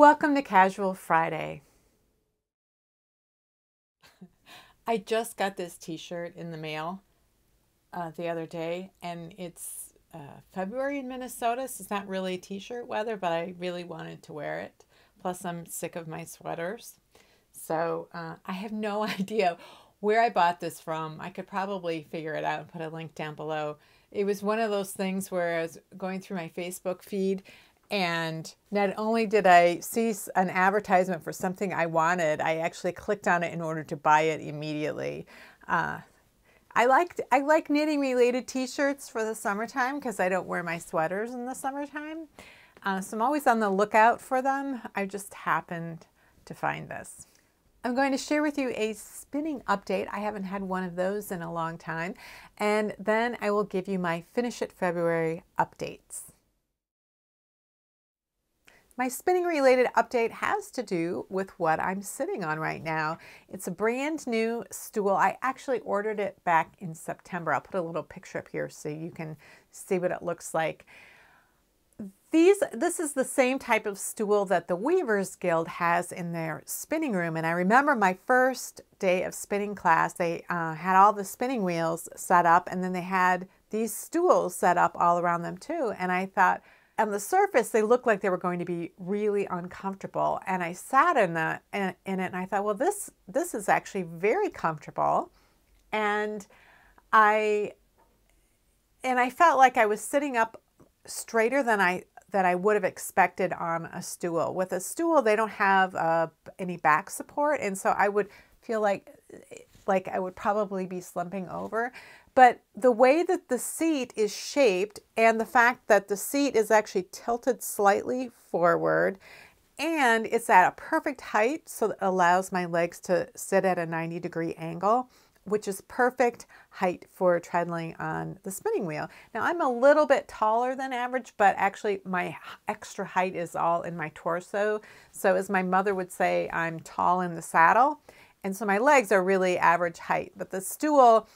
Welcome to Casual Friday. I just got this t-shirt in the mail the other day, and it's February in Minnesota, so it's not really t-shirt weather, but I really wanted to wear it. Plus, I'm sick of my sweaters. So I have no idea where I bought this from. I could probably figure it out and put a link down below. It was one of those things where I was going through my Facebook feed, and not only did I see an advertisement for something I wanted, I actually clicked on it in order to buy it immediately. I like knitting related t-shirts for the summertime because I don't wear my sweaters in the summertime. So I'm always on the lookout for them. I just happened to find this. I'm going to share with you a spinning update. I haven't had one of those in a long time. And then I will give you my Finish It February updates. My spinning related update has to do with what I'm sitting on right now. It's a brand new stool. I actually ordered it back in September. I'll put a little picture up here so you can see what it looks like. This is the same type of stool that the Weavers Guild has in their spinning room. And I remember my first day of spinning class, they had all the spinning wheels set up, and then they had these stools set up all around them too. And I thought, on the surface, they looked like they were going to be really uncomfortable. And I sat in it and I thought, well, this is actually very comfortable. And I felt like I was sitting up straighter than I would have expected on a stool. With a stool, they don't have any back support, and so I would feel like I would probably be slumping over. But the way that the seat is shaped, and the fact that the seat is actually tilted slightly forward, and it's at a perfect height, so it allows my legs to sit at a 90-degree angle, which is perfect height for treadling on the spinning wheel. Now, I'm a little bit taller than average, but actually my extra height is all in my torso. So as my mother would say, I'm tall in the saddle. And so my legs are really average height, but the stool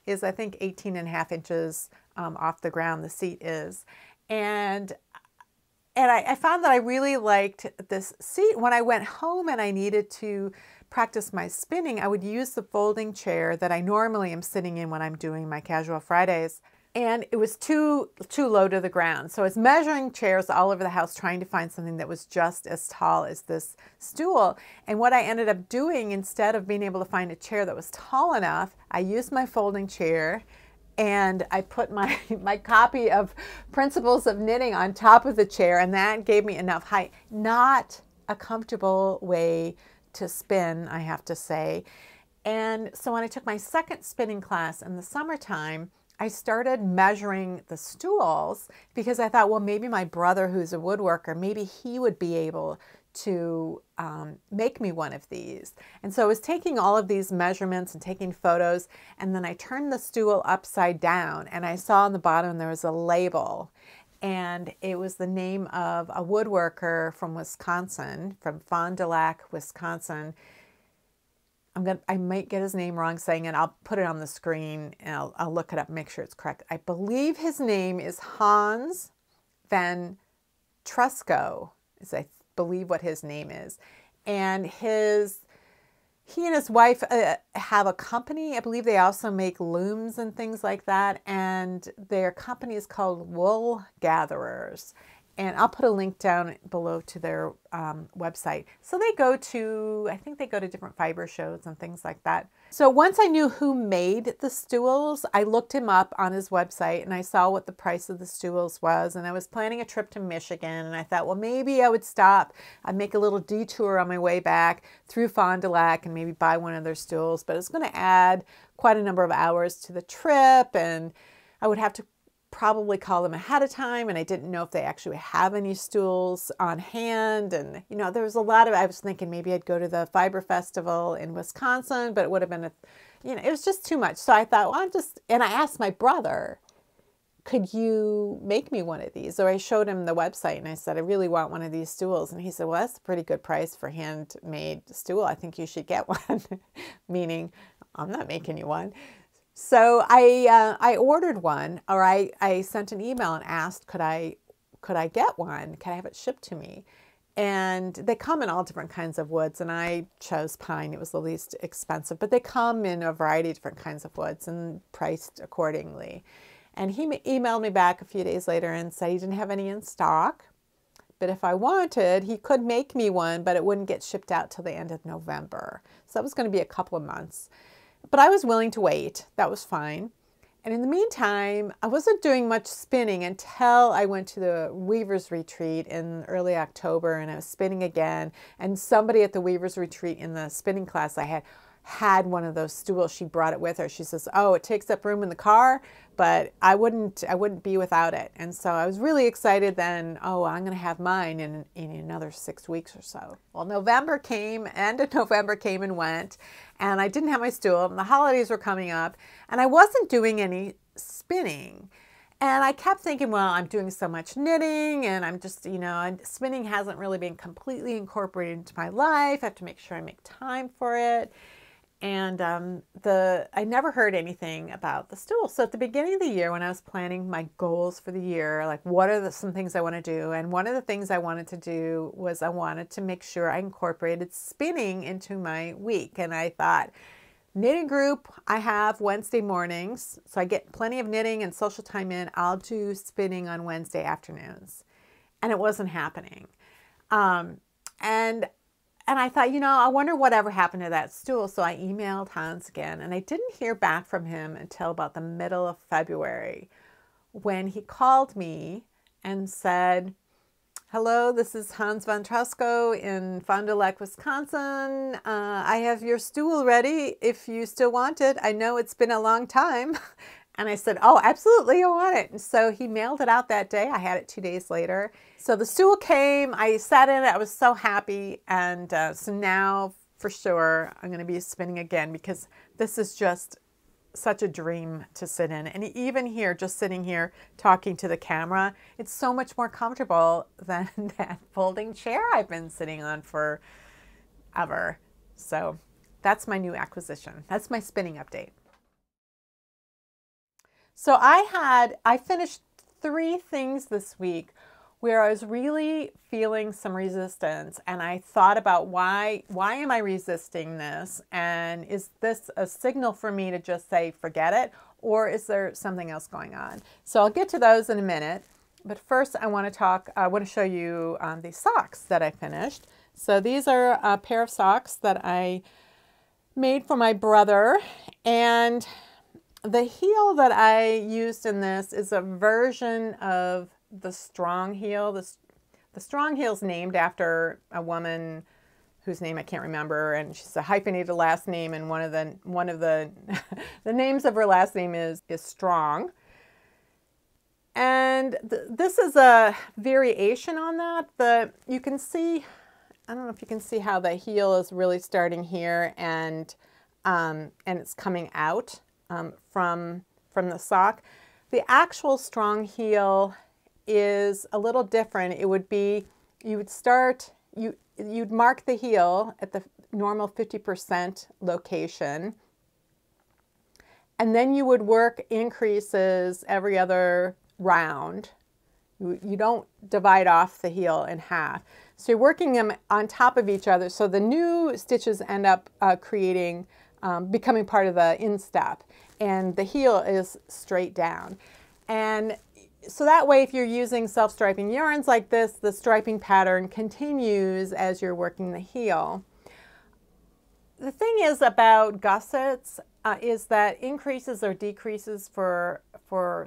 is, I think, 18.5 inches off the ground, the seat is. And I found that I really liked this seat. When I went home and I needed to practice my spinning, I would use the folding chair that I normally am sitting in when I'm doing my Casual Fridays. And it was too low to the ground. So I was measuring chairs all over the house, trying to find something that was just as tall as this stool. And what I ended up doing, instead of being able to find a chair that was tall enough, I used my folding chair and I put my copy of Principles of Knitting on top of the chair, and that gave me enough height. Not a comfortable way to spin, I have to say. And so when I took my second spinning class in the summertime, I started measuring the stools because I thought, well, maybe my brother, who's a woodworker, maybe he would be able to make me one of these. And so I was taking all of these measurements and taking photos, and then I turned the stool upside down, and I saw on the bottom there was a label, and it was the name of a woodworker from Wisconsin, from Fond du Lac, Wisconsin. I might get his name wrong saying it. I'll put it on the screen and I'll look it up and make sure it's correct. I believe his name is Hans van Tresco, is I believe what his name is. And he and his wife have a company. I believe they also make looms and things like that. And their company is called Wool Gatherers. And I'll put a link down below to their website. So they go to, I think they go to different fiber shows and things like that. So once I knew who made the stools, I looked him up on his website and I saw what the price of the stools was. And I was planning a trip to Michigan, and I thought, well, maybe I would stop. I'd make a little detour on my way back through Fond du Lac and maybe buy one of their stools. But it's going to add quite a number of hours to the trip, and I would have to probably call them ahead of time, and I didn't know if they actually have any stools on hand. And you know, there was a lot of, I was thinking maybe I'd go to the Fiber Festival in Wisconsin, but it would have been it was just too much. So I thought, well, and I asked my brother, could you make me one of these? So I showed him the website and I said, I really want one of these stools. And he said, well, that's a pretty good price for handmade stool. I think you should get one. Meaning, I'm not making you one. So I ordered one, or I sent an email and asked, could I get one? Could I have it shipped to me? And they come in all different kinds of woods, and I chose pine. It was the least expensive, but they come in a variety of different kinds of woods and priced accordingly. And he emailed me back a few days later and said he didn't have any in stock, but if I wanted, he could make me one, but it wouldn't get shipped out till the end of November. So that was going to be a couple of months. But I was willing to wait. That was fine. And in the meantime, I wasn't doing much spinning until I went to the Weavers Retreat in early October, and I was spinning again. And somebody at the Weavers Retreat in the spinning class I had one of those stools. She brought it with her. She says, "Oh, it takes up room in the car, but I wouldn't be without it." And so I was really excited then. Oh, I'm going to have mine in another 6 weeks or so. Well, November came, end of November came and went, and I didn't have my stool, and the holidays were coming up, and I wasn't doing any spinning. And I kept thinking, well, I'm doing so much knitting, and I'm just, spinning hasn't really been completely incorporated into my life. I have to make sure I make time for it. And I never heard anything about the stool. So at the beginning of the year, when I was planning my goals for the year, like what are some things I want to do? And one of the things I wanted to do was I wanted to make sure I incorporated spinning into my week. And I thought, knitting group, I have Wednesday mornings, so I get plenty of knitting and social time in. I'll do spinning on Wednesday afternoons. And it wasn't happening. And I thought, I wonder whatever happened to that stool. So I emailed Hans again, and I didn't hear back from him until about the middle of February, when he called me and said, "Hello, this is Hans von Trusco in Fond du Lac, Wisconsin. I have your stool ready if you still want it. I know it's been a long time." And I said, "Oh, absolutely, I want it." And so he mailed it out that day. I had it 2 days later. So the stool came, I sat in it, I was so happy. And so now, for sure, I'm going to be spinning again, because this is just such a dream to sit in. And even here, just sitting here talking to the camera, it's so much more comfortable than that folding chair I've been sitting on forever. So that's my new acquisition. That's my spinning update. So I finished 3 things this week where I was really feeling some resistance, and I thought about why am I resisting this, and is this a signal for me to just say forget it, or is there something else going on? So I'll get to those in a minute, but first I want to show you these socks that I finished. So these are a pair of socks that I made for my brother, and the heel that I used in this is a version of the strong heel. The strong heel is named after a woman whose name I can't remember, and she's a hyphenated last name, and one of the the names of her last name is Strong. And this is a variation on that, but you can see, I don't know if you can see how the heel is really starting here, and it's coming out from the sock. The actual strong heel is a little different. It would be, you'd mark the heel at the normal 50% location, and then you would work increases every other round. You don't divide off the heel in half. So you're working them on top of each other. So the new stitches end up becoming part of the instep, and the heel is straight down. And so that way, if you're using self-striping yarns like this, the striping pattern continues as you're working the heel. The thing is about gussets is that increases or decreases for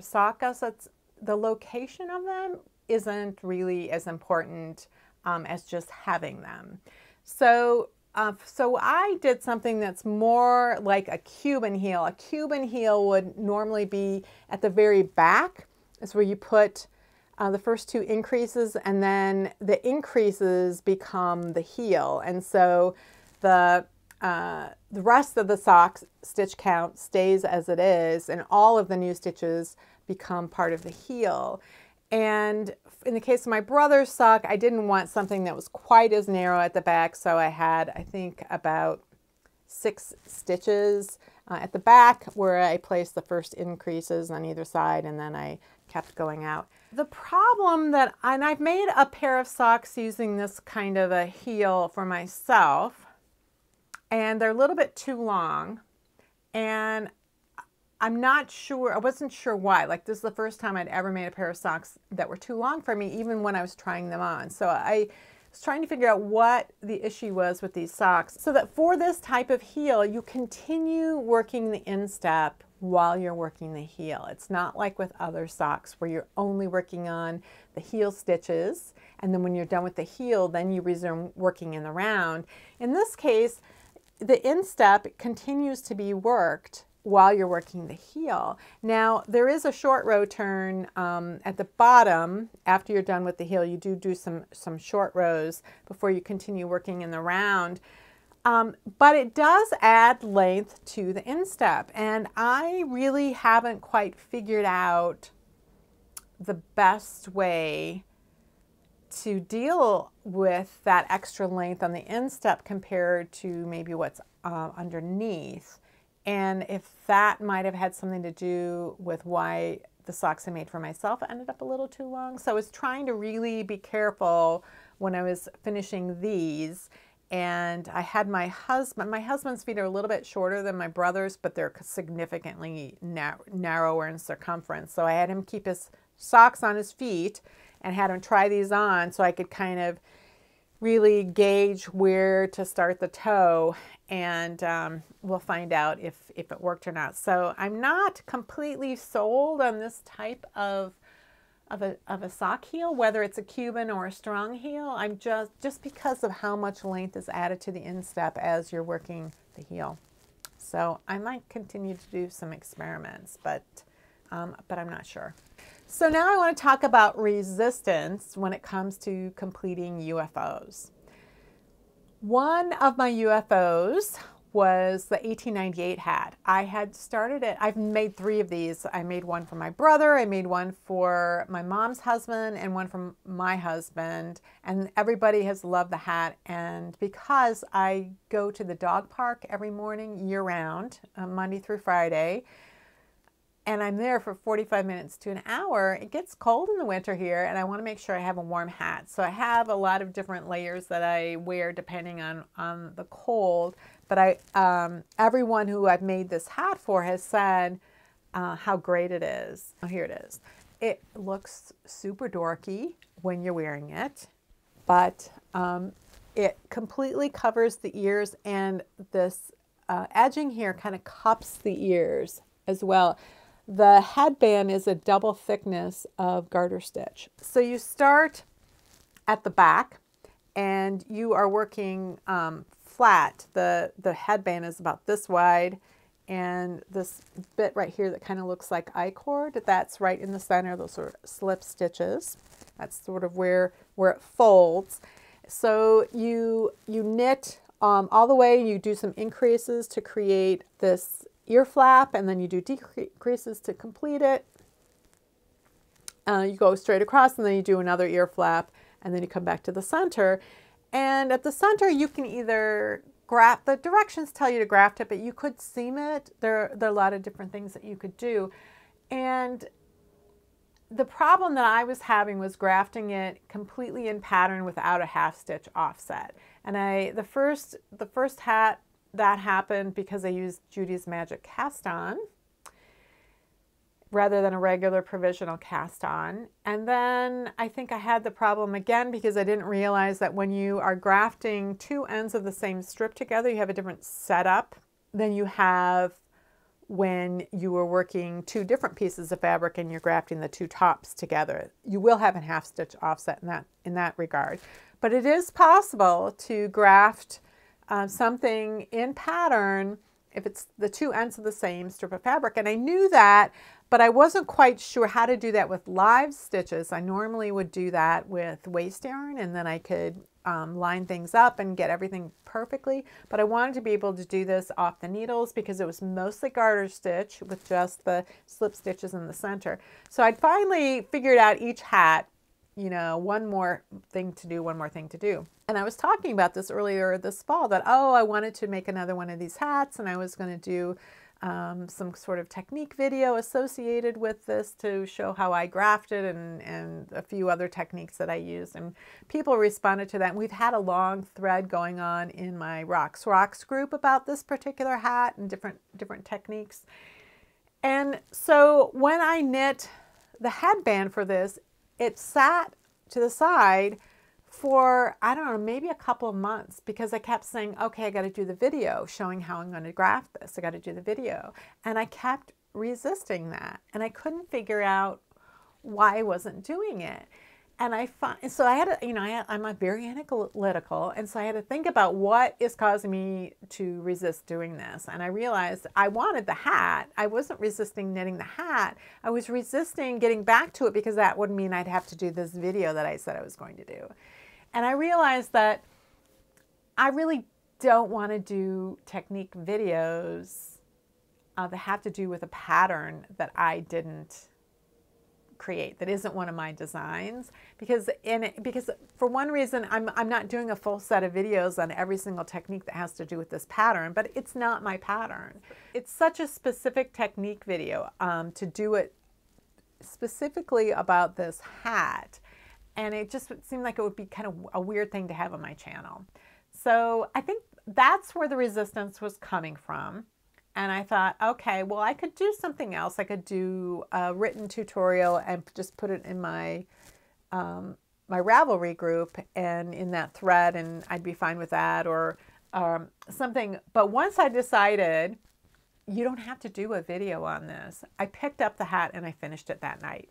sock gussets, the location of them isn't really as important as just having them. So I did something that's more like a Cuban heel. A Cuban heel would normally be at the very back. It's where you put the first 2 increases, and then the increases become the heel. And so the rest of the sock stitch count stays as it is, and all of the new stitches become part of the heel. And in the case of my brother's sock, I didn't want something that was quite as narrow at the back, so I had, I think, about 6 stitches at the back where I placed the first increases on either side, and then I kept going out. The problem that, and I've made a pair of socks using this kind of a heel for myself, and they're a little bit too long, and I'm not sure, I wasn't sure why. Like, this is the first time I'd ever made a pair of socks that were too long for me, even when I was trying them on. So I was trying to figure out what the issue was with these socks, so that for this type of heel, you continue working the instep while you're working the heel. It's not like with other socks where you're only working on the heel stitches, and then when you're done with the heel, then you resume working in the round. In this case, the instep continues to be worked while you're working the heel. Now, there is a short row turn at the bottom. After you're done with the heel, you do some short rows before you continue working in the round. But it does add length to the instep, and I really haven't quite figured out the best way to deal with that extra length on the instep compared to maybe what's underneath, and if that might have had something to do with why the socks I made for myself ended up a little too long. So I was trying to really be careful when I was finishing these. And I had my husband's feet are a little bit shorter than my brother's, but they're significantly narrower in circumference. So I had him keep his socks on his feet and had him try these on so I could kind of really gauge where to start the toe, and we'll find out if it worked or not. So I'm not completely sold on this type of a sock heel, whether it's a Cuban or a strong heel. I'm just because of how much length is added to the instep as you're working the heel. So I might continue to do some experiments, but I'm not sure. So now I want to talk about resistance when it comes to completing UFOs. One of my UFOs was the 1898 hat. I had started it, I've made 3 of these. I made one for my brother, I made one for my mom's husband, and one for my husband, and everybody has loved the hat. And because I go to the dog park every morning year-round, Monday through Friday, and I'm there for 45 minutes to an hour, it gets cold in the winter here, and I want to make sure I have a warm hat. So I have a lot of different layers that I wear depending on the cold. But everyone who I've made this hat for has said how great it is. Oh, here it is. It looks super dorky when you're wearing it, but it completely covers the ears, and this edging here kind of cups the ears as well. The headband is a double thickness of garter stitch. So you start at the back and you are working flat. The headband is about this wide, and this bit right here that kind of looks like I-cord, that's right in the center. Those are slip stitches. That's sort of where it folds. So you knit all the way, you do some increases to create this ear flap, and then you do decreases to complete it. You go straight across, and then you do another ear flap, and then you come back to the center. And at the center, you can either graft, the directions tell you to graft it, but you could seam it. There are a lot of different things that you could do. And the problem that I was having was grafting it completely in pattern without a half stitch offset. And the first hat, that happened because I used Judy's Magic cast on rather than a regular provisional cast on. And then I think I had the problem again because I didn't realize that when you are grafting 2 ends of the same strip together, you have a different setup than you have when you were working 2 different pieces of fabric and you're grafting the 2 tops together. You will have a half stitch offset in that regard. But it is possible to graft something in pattern if it's the 2 ends of the same strip of fabric. And I knew that, but I wasn't quite sure how to do that with live stitches. I normally would do that with waste yarn, and then I could line things up and get everything perfectly. But I wanted to be able to do this off the needles because it was mostly garter stitch with just the slip stitches in the center. So I'd finally figured out each hat, you know, one more thing to do, one more thing to do. And I was talking about this earlier this fall that, oh, I wanted to make another one of these hats, and I was going to do some sort of technique video associated with this to show how I grafted and a few other techniques that I used. And people responded to that. And we've had a long thread going on in my Rocks group about this particular hat and different techniques. And so when I knit the headband for this, it sat to the side for, I don't know, maybe a couple of months, because I kept saying, okay, I got to do the video showing how I'm going to graft this. I got to do the video. And I kept resisting that. And I couldn't figure out why I wasn't doing it. And so I had to, you know, I'm a very analytical. And so I had to think about what is causing me to resist doing this. And I realized I wanted the hat. I wasn't resisting knitting the hat. I was resisting getting back to it, because that would mean I'd have to do this video that I said I was going to do. And I realized that I really don't want to do technique videos that have to do with a pattern that I didn't create, that isn't one of my designs, because for one reason, I'm not doing a full set of videos on every single technique that has to do with this pattern, but it's not my pattern. It's such a specific technique video to do it specifically about this hat. And it just seemed like it would be kind of a weird thing to have on my channel. So I think that's where the resistance was coming from. And I thought, okay, well, I could do something else. I could do a written tutorial and just put it in my my Ravelry group and in that thread, and I'd be fine with that, or something. But once I decided, you don't have to do a video on this, I picked up the hat and I finished it that night.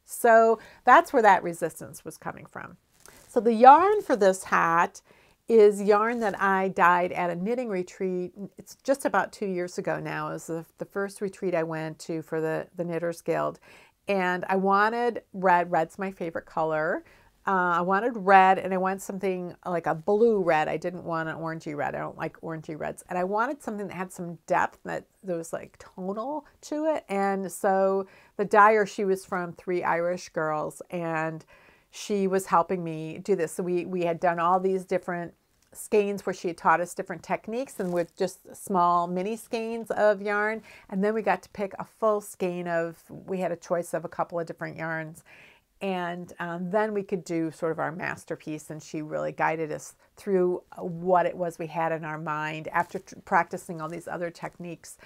So that's where that resistance was coming from. So the yarn for this hat is yarn that I dyed at a knitting retreat. It's just about 2 years ago now. It was the first retreat I went to for the Knitters Guild. And I wanted red. Red's my favorite color. I wanted red, and I wanted something like a blue red. I didn't want an orangey red. I don't like orangey reds. And I wanted something that had some depth, that was like tonal to it. And so the dyer, she was from 3 Irish girls, and she was helping me do this. So we had done all these different skeins where she had taught us different techniques, and with just small mini skeins of yarn. And then we got to pick a full skein of, we had a choice of a couple of different yarns. And then we could do sort of our masterpiece, and she really guided us through what it was we had in our mind. After practicing all these other techniques,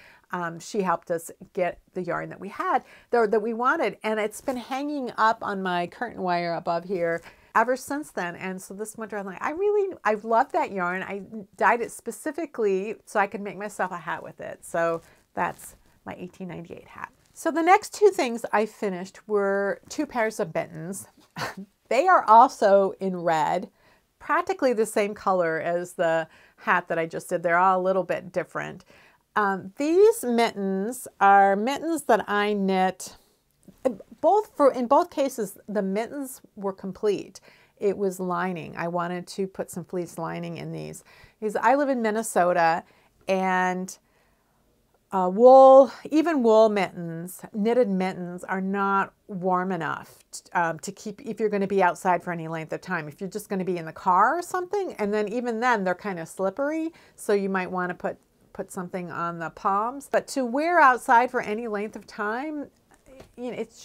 she helped us get the yarn that we had, that we wanted. And it's been hanging up on my curtain wire above here ever since then. And so this winter, I'm like, I love that yarn. I dyed it specifically so I could make myself a hat with it. So that's my 1898 hat. So the next 2 things I finished were 2 pairs of mittens. They are also in red, practically the same color as the hat that I just did. They're all a little bit different. These mittens are mittens that I knit. In both cases, the mittens were complete. It was lining. I wanted to put some fleece lining in these, because I live in Minnesota, and even wool mittens, knitted mittens, are not warm enough to keep if you're going to be outside for any length of time. If you're just going to be in the car or something, and then even then they're kind of slippery, so you might want to put something on the palms. But to wear outside for any length of time, you know, it's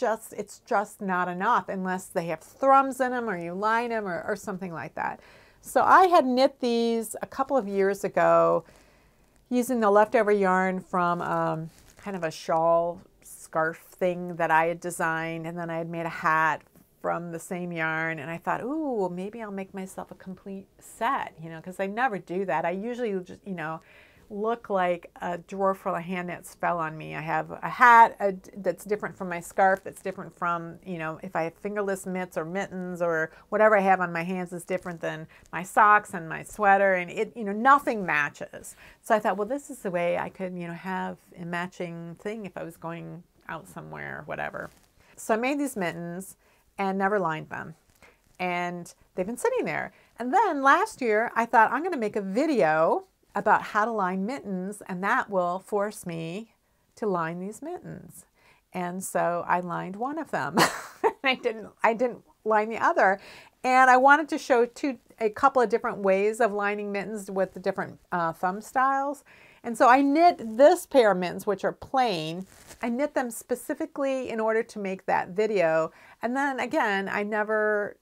just not enough unless they have thrums in them, or you line them, or something like that. So I had knit these a couple of years ago, using the leftover yarn from kind of a shawl scarf thing that I had designed, and then I had made a hat from the same yarn, and I thought, ooh, maybe I'll make myself a complete set, you know, because I never do that. I usually just, you know, look like a drawer full of hand knits fell on me. I have a hat that's different from my scarf, that's different from, you know, if I have fingerless mitts or mittens or whatever I have on my hands is different than my socks and my sweater, and it, you know, nothing matches. So I thought, well, this is the way I could, you know, have a matching thing if I was going out somewhere or whatever. So I made these mittens and never lined them, and they've been sitting there. And then last year I thought, I'm going to make a video about how to line mittens, and that will force me to line these mittens. And so I lined one of them. I didn't line the other. And I wanted to show a couple of different ways of lining mittens with the different thumb styles. And so I knit this pair of mittens, which are plain. I knit them specifically in order to make that video. And then again, I never,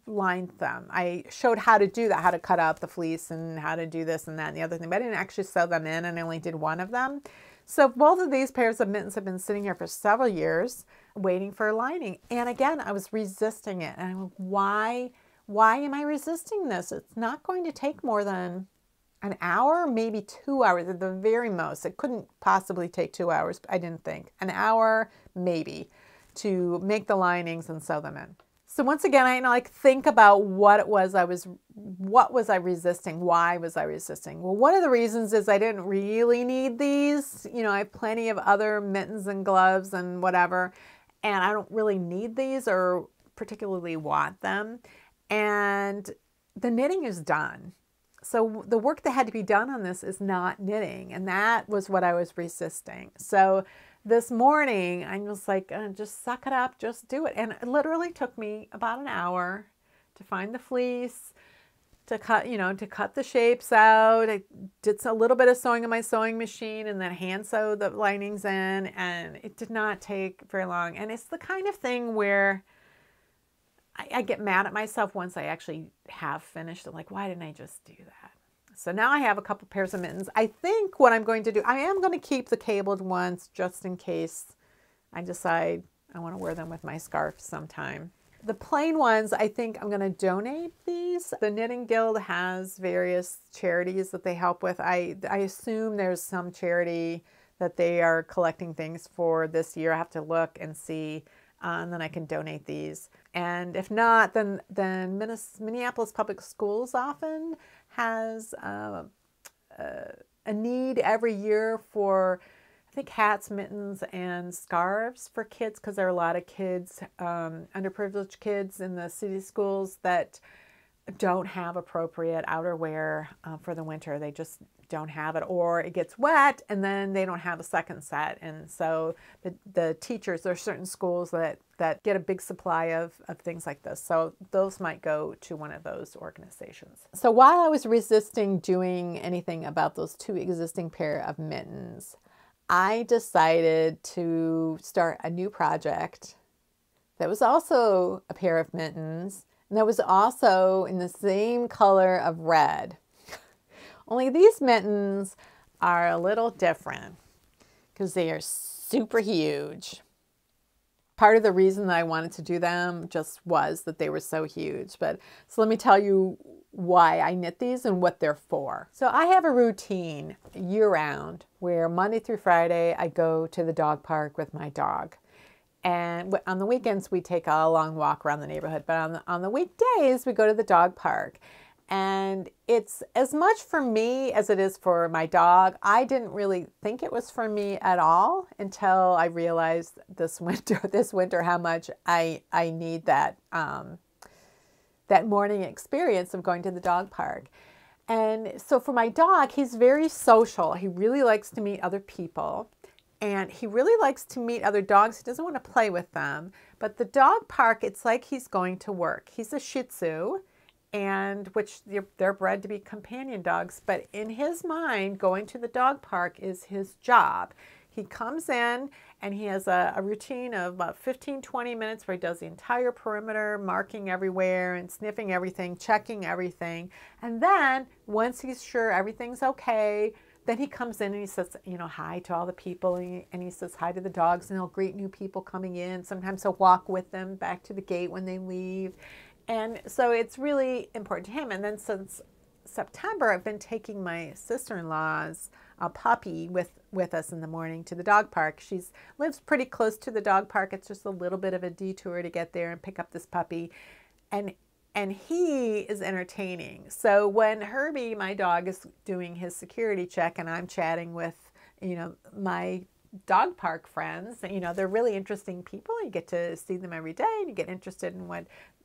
lined them. I showed how to do that, how to cut out the fleece and how to do this and that and the other thing, but I didn't actually sew them in, and I only did one of them. So both of these pairs of mittens have been sitting here for several years waiting for lining. And again, I was resisting it. And I'm like, why am I resisting this? It's not going to take more than an hour, maybe 2 hours at the very most. It couldn't possibly take 2 hours, I didn't think. An hour, maybe, to make the linings and sew them in. So once again, I think about what was I resisting? Why was I resisting? Well, one of the reasons is I didn't really need these. I have plenty of other mittens and gloves and whatever, and I don't really need these or particularly want them. And the knitting is done. So the work that had to be done on this is not knitting, and that was what I was resisting. So this morning, I was like, just suck it up, just do it. And it literally took me about an hour to find the fleece, to cut the shapes out. I did a little bit of sewing on my sewing machine and then hand sewed the linings in, and it did not take very long. And it's the kind of thing where I get mad at myself once I actually have finished it. Like, why didn't I just do that? So now I have a couple pairs of mittens. I think what I'm going to do, I am going to keep the cabled ones just in case I decide I want to wear them with my scarf sometime. The plain ones, I think I'm going to donate these. The Knitting Guild has various charities that they help with. I assume there's some charity that they are collecting things for this year. I have to look and see, and then I can donate these. And if not, then Minneapolis Public Schools often has a need every year for, I think, hats, mittens, and scarves for kids, because there are a lot of kids, underprivileged kids in the city schools that don't have appropriate outerwear for the winter. They just don't have it, or it gets wet and then they don't have a second set. And so the teachers, there are certain schools that get a big supply of things like this. So those might go to one of those organizations. So while I was resisting doing anything about those two existing pair of mittens, I decided to start a new project that was also a pair of mittens, and that was also in the same color of red. Only these mittens are a little different because they are super huge. Part of the reason that I wanted to do them just was that they were so huge. So let me tell you why I knit these and what they're for. So I have a routine year-round where Monday through Friday I go to the dog park with my dog. And on the weekends we take a long walk around the neighborhood, but on the weekdays we go to the dog park. And it's as much for me as it is for my dog. I didn't really think it was for me at all until I realized this winter how much I need that morning experience of going to the dog park. And so for my dog, he's very social. He really likes to meet other people. And he really likes to meet other dogs. He doesn't want to play with them. But the dog park, it's like he's going to work. He's a Shih Tzu, and which they're bred to be companion dogs. But in his mind, going to the dog park is his job. He comes in and he has a routine of about 15-20 minutes where he does the entire perimeter, marking everywhere and sniffing everything, checking everything. And then once he's sure everything's okay, then he comes in and he says, hi to all the people, and he says hi to the dogs, and he'll greet new people coming in. Sometimes he'll walk with them back to the gate when they leave. And so it's really important to him. And then since September, I've been taking my sister-in-law's puppy with us in the morning to the dog park. She lives pretty close to the dog park. It's just a little bit of a detour to get there and pick up this puppy. And he is entertaining. So when Herbie, my dog, is doing his security check and I'm chatting with, my dog park friends, they're really interesting people. You get to see them every day and you get interested in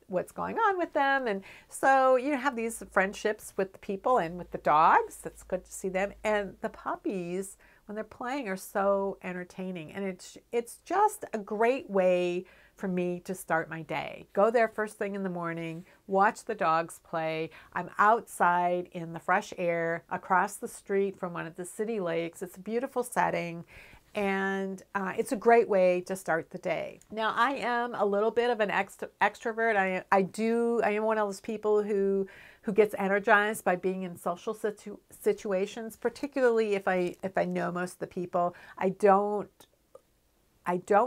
what's going on with them. And so you have these friendships with the people and with the dogs. It's good to see them. And the puppies, when they're playing, are so entertaining. And it's just a great way for me to start my day. Go there first thing in the morning, watch the dogs play. I'm outside in the fresh air across the street from one of the city lakes. It's a beautiful setting. And it's a great way to start the day. Now, I am a little bit of an extrovert. I am one of those people who gets energized by being in social situations, particularly if I know most of the people. I don't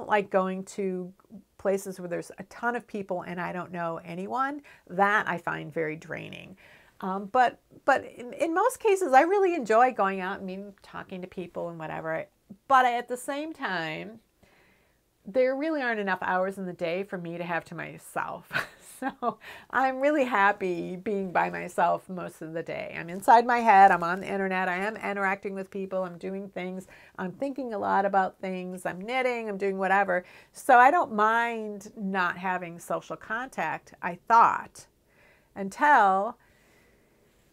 like going to places where there's a ton of people and I don't know anyone. That I find very draining. But in most cases, I really enjoy going out and talking to people and whatever. But at the same time, there really aren't enough hours in the day for me to have to myself. So I'm really happy being by myself most of the day. I'm inside my head. I'm on the internet. I am interacting with people. I'm doing things. I'm thinking a lot about things. I'm knitting. I'm doing whatever. So I don't mind not having social contact, I thought, until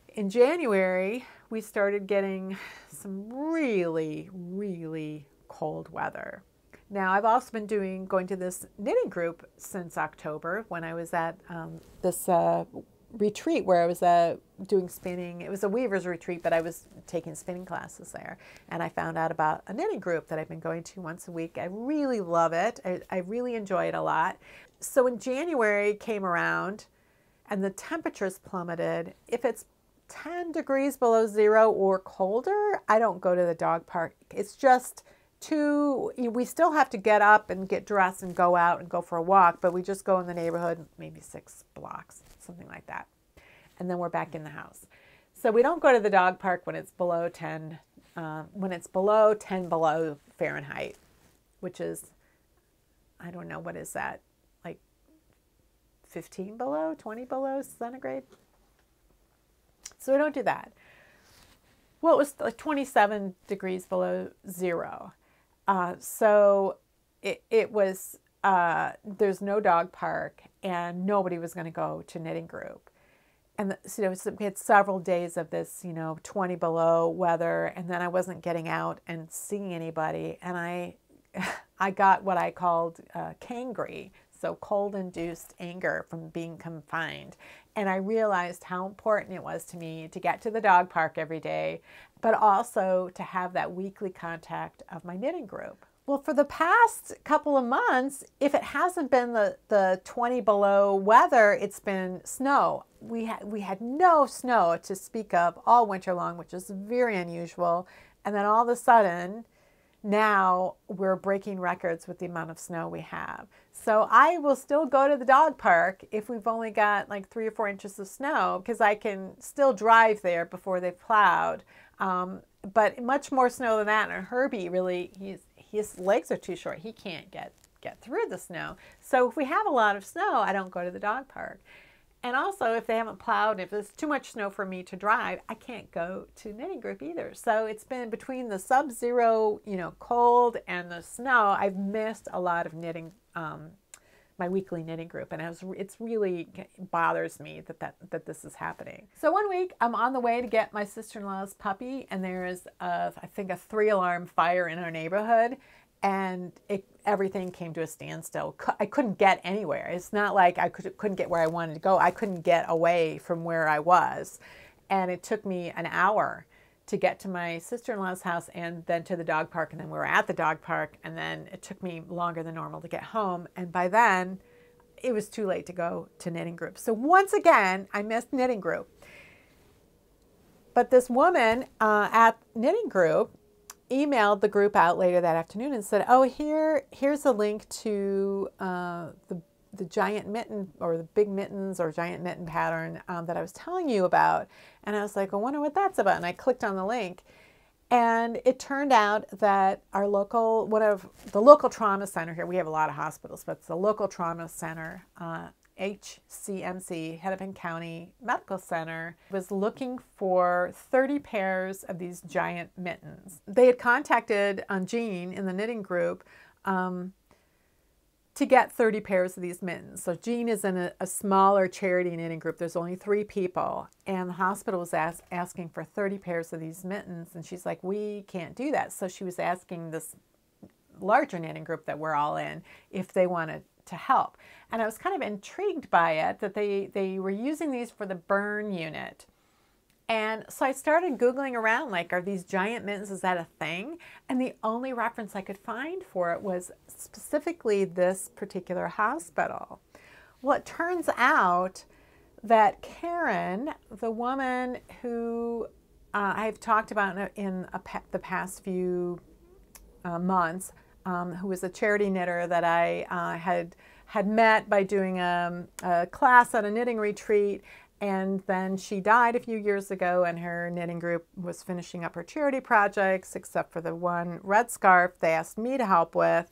in January, we started getting some really, really cold weather. Now, I've also been going to this knitting group since October when I was at this retreat where I was doing spinning. It was a weaver's retreat, but I was taking spinning classes there. And I found out about a knitting group that I've been going to once a week. I really love it. I really enjoy it a lot. So when January came around and the temperatures plummeted, if it's 10 degrees below zero or colder, I don't go to the dog park. It's just we still have to get up and get dressed and go out and go for a walk, but we just go in the neighborhood, maybe 6 blocks, something like that. And then we're back in the house. So we don't go to the dog park when it's below 10, when it's below 10 below Fahrenheit, which is, I don't know, what is that? Like 15 below, 20 below centigrade? So we don't do that. Well, it was like 27 degrees below zero. So it was, there's no dog park and nobody was going to go to knitting group. And so we had several days of this, 20 below weather, and then I wasn't getting out and seeing anybody. And I got what I called cangry, so cold-induced anger from being confined. And I realized how important it was to me to get to the dog park every day, but also to have that weekly contact of my knitting group. Well, for the past couple of months, if it hasn't been the 20 below weather, it's been snow. We had no snow to speak of all winter long, which is very unusual. And then all of a sudden, now we're breaking records with the amount of snow we have. So I will still go to the dog park if we've only got like 3 or 4 inches of snow, because I can still drive there before they've plowed. But much more snow than that. And Herbie really, his legs are too short. He can't get through the snow. So if we have a lot of snow, I don't go to the dog park. And also, if they haven't plowed, if there's too much snow for me to drive, I can't go to knitting group either. So it's been between the sub-zero, cold and the snow, I've missed a lot of knitting, my weekly knitting group. And it's really bothers me that this is happening. So one week, I'm on the way to get my sister-in-law's puppy, and there is, I think, a 3-alarm fire in our neighborhood. And everything came to a standstill. I couldn't get anywhere. It's not like I couldn't get where I wanted to go. I couldn't get away from where I was. And it took me an hour to get to my sister-in-law's house and then to the dog park. And then we were at the dog park. And then it took me longer than normal to get home. And by then, it was too late to go to knitting group. So once again, I missed knitting group. But this woman at knitting group emailed the group out later that afternoon and said, oh, here's a link to the giant mitten, or the big mittens or giant mitten pattern that I was telling you about. And I was like, I wonder what that's about. And I clicked on the link, and it turned out that our local, the local trauma center here, we have a lot of hospitals, but it's the local trauma center, HCMC, Hennepin County Medical Center, was looking for 30 pairs of these giant mittens. They had contacted Jean in the knitting group to get 30 pairs of these mittens. So Jean is in a smaller charity knitting group. There's only 3 people, and the hospital was asking for 30 pairs of these mittens, and she's like, we can't do that. So she was asking this larger knitting group that we're all in if they wanted to help. And I was kind of intrigued by it, that they were using these for the burn unit. And so I started Googling around, like, are these giant mittens, is that a thing? And the only reference I could find for it was specifically this particular hospital. Well, it turns out that Karen, the woman who I've talked about in the past few months, who was a charity knitter that I had met by doing a class at a knitting retreat, and then she died a few years ago, and her knitting group was finishing up her charity projects, except for the one red scarf they asked me to help with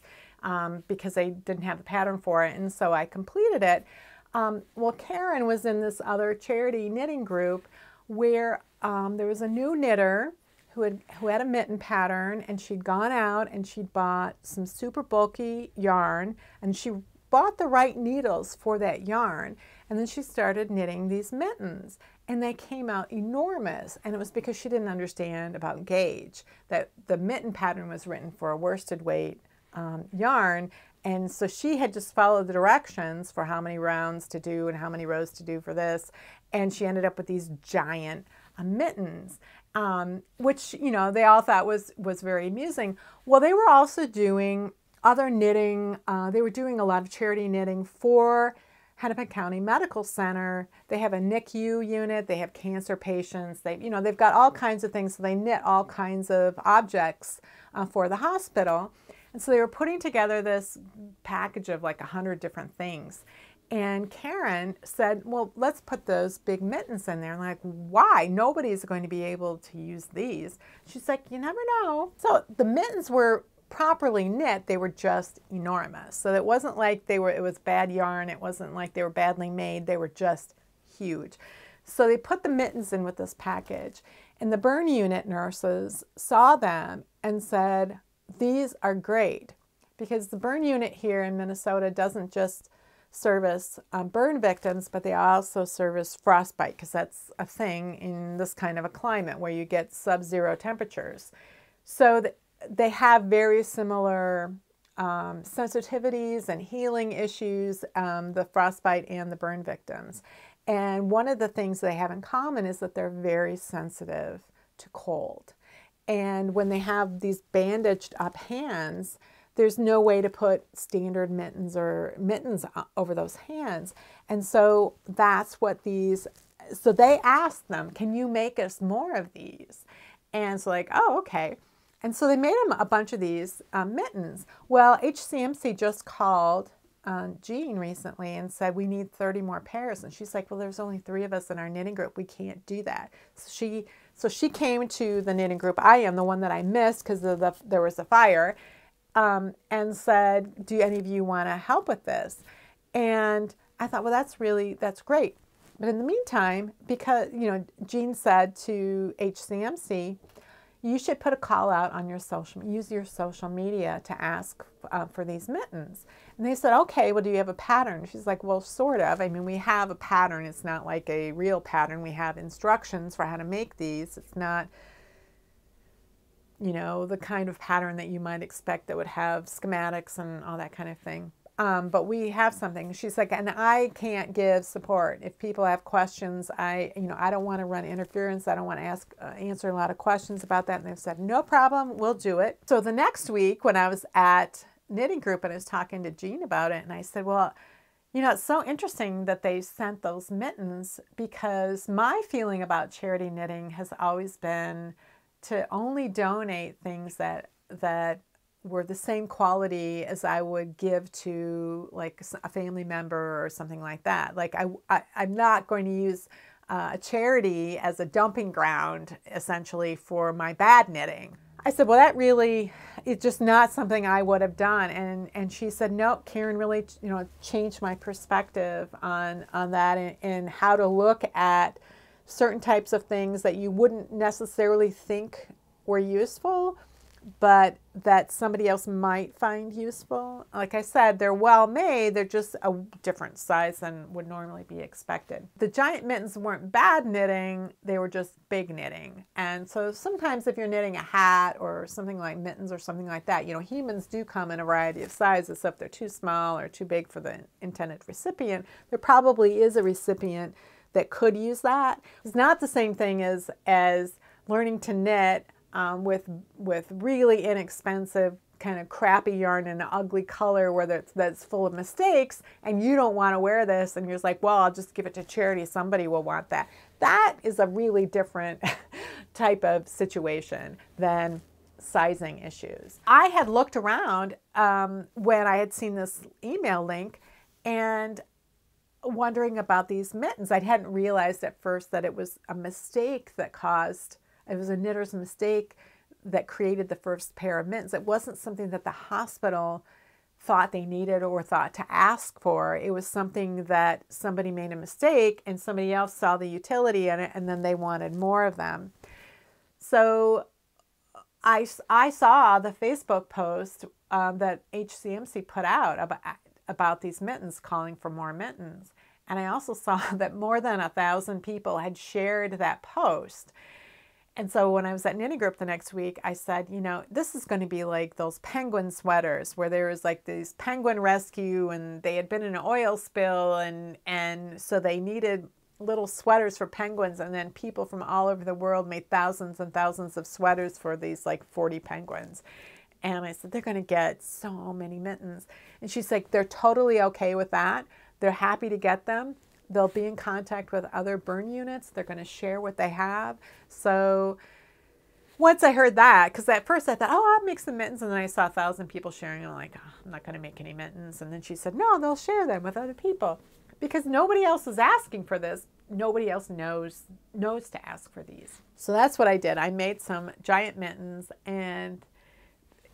because they didn't have the pattern for it, and so I completed it. Well, Karen was in this other charity knitting group where there was a new knitter who had a mitten pattern, and she'd gone out and she'd bought some super bulky yarn, and she bought the right needles for that yarn, and then she started knitting these mittens, and they came out enormous. And it was because she didn't understand about gauge, that the mitten pattern was written for a worsted weight yarn, and so she had just followed the directions for how many rounds to do and how many rows to do for this, and she ended up with these giant mittens, which, you know, they all thought was very amusing. Well, they were also doing other knitting. They were doing a lot of charity knitting for Hennepin County Medical Center. They have a NICU unit. They have cancer patients. They've got all kinds of things. So they knit all kinds of objects for the hospital. And so they were putting together this package of like 100 different things. And Karen said, well, let's put those big mittens in there. I'm like, why? Nobody's going to be able to use these. She's like, you never know. So the mittens were properly knit. They were just enormous. So it wasn't like it was bad yarn. It wasn't like they were badly made. They were just huge. So they put the mittens in with this package, and the burn unit nurses saw them and said, these are great, because the burn unit here in Minnesota doesn't just service burn victims, but they also service frostbite, because that's a thing in this kind of a climate where you get sub-zero temperatures. So they have very similar sensitivities and healing issues, the frostbite and the burn victims. And one of the things they have in common is that they're very sensitive to cold. And when they have these bandaged up hands, there's no way to put standard mittens or mittens over those hands. And so that's what so they asked them, can you make us more of these? And so like, oh, okay. And so they made them a bunch of these mittens. Well, HCMC just called Jean recently and said, we need 30 more pairs. And she's like, well, there's only 3 of us in our knitting group. We can't do that. So she came to the knitting group. I am the one that I missed because there was a fire, and said, do any of you want to help with this? And I thought, well, that's great. But in the meantime, because, Jean said to HCMC, you should put a call out on use your social media to ask for these mittens. And they said, okay, well, do you have a pattern? She's like, well, sort of. I mean, we have a pattern. It's not like a real pattern. We have instructions for how to make these. It's not, the kind of pattern that you might expect that would have schematics and all that kind of thing. But we have something. She's like, and I can't give support. If people have questions, I don't want to run interference. I don't want to answer a lot of questions about that. And they've said, no problem, we'll do it. So the next week when I was at knitting group and I was talking to Jean about it, and I said, well, it's so interesting that they sent those mittens, because my feeling about charity knitting has always been to only donate things that were the same quality as I would give to like a family member or something like that. Like I'm not going to use a charity as a dumping ground essentially for my bad knitting. I said, well, that really is just not something I would have done. And she said, no, Karen really changed my perspective on that and how to look at certain types of things that you wouldn't necessarily think were useful. but that somebody else might find useful. Like I said, they're well made, they're just a different size than would normally be expected. The giant mittens weren't bad knitting, they were just big knitting. And so sometimes if you're knitting a hat or something like mittens or something like that, you know, humans do come in a variety of sizes. So if they're too small or too big for the intended recipient, there probably is a recipient that could use that. It's not the same thing as learning to knit with really inexpensive kind of crappy yarn in an ugly color where that's full of mistakes, and you don't want to wear this, and you're just like, well, I'll just give it to charity, somebody will want that. That is a really different type of situation than sizing issues. I had looked around when I had seen this email link and wondering about these mittens. I hadn't realized at first that it was a mistake that caused, it was a knitter's mistake that created the first pair of mittens. It wasn't something that the hospital thought they needed or thought to ask for. It was something that somebody made a mistake and somebody else saw the utility in it, and then they wanted more of them. So I saw the Facebook post that HCMC put out about these mittens, calling for more mittens. And I also saw that more than 1,000 people had shared that post. And so when I was at Knitting Group the next week, I said, you know, this is going to be like those penguin sweaters where there was like these penguin rescue and they had been in an oil spill, and so they needed little sweaters for penguins, and then people from all over the world made thousands and thousands of sweaters for these like 40 penguins. And I said, they're going to get so many mittens. And she's like, they're totally okay with that. They're happy to get them. They'll be in contact with other burn units. They're going to share what they have. So once I heard that, because at first I thought, oh, I'll make some mittens. And then I saw 1,000 people sharing. And I'm like, oh, I'm not going to make any mittens. And then she said, no, they'll share them with other people. Because nobody else is asking for this. Nobody else knows to ask for these. So that's what I did. I made some giant mittens, and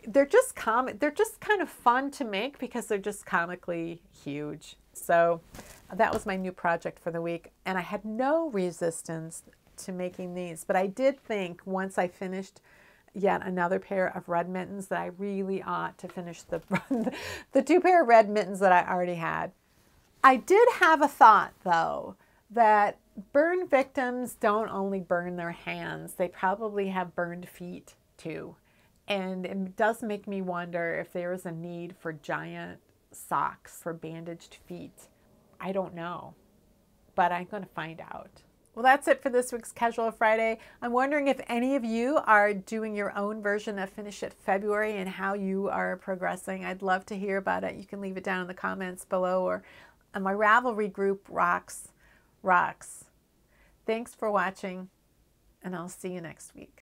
they're just they're just kind of fun to make because they're just comically huge. So that was my new project for the week, and I had no resistance to making these, but I did think once I finished yet another pair of red mittens that I really ought to finish the 2 pair of red mittens that I already had. I did have a thought though, that burn victims don't only burn their hands, they probably have burned feet too. And it does make me wonder if there is a need for giant socks for bandaged feet. I don't know, but I'm going to find out. Well, that's it for this week's Casual Friday. I'm wondering if any of you are doing your own version of Finish It February and how you are progressing. I'd love to hear about it. You can leave it down in the comments below or on my Ravelry group, Rocks. Thanks for watching, and I'll see you next week.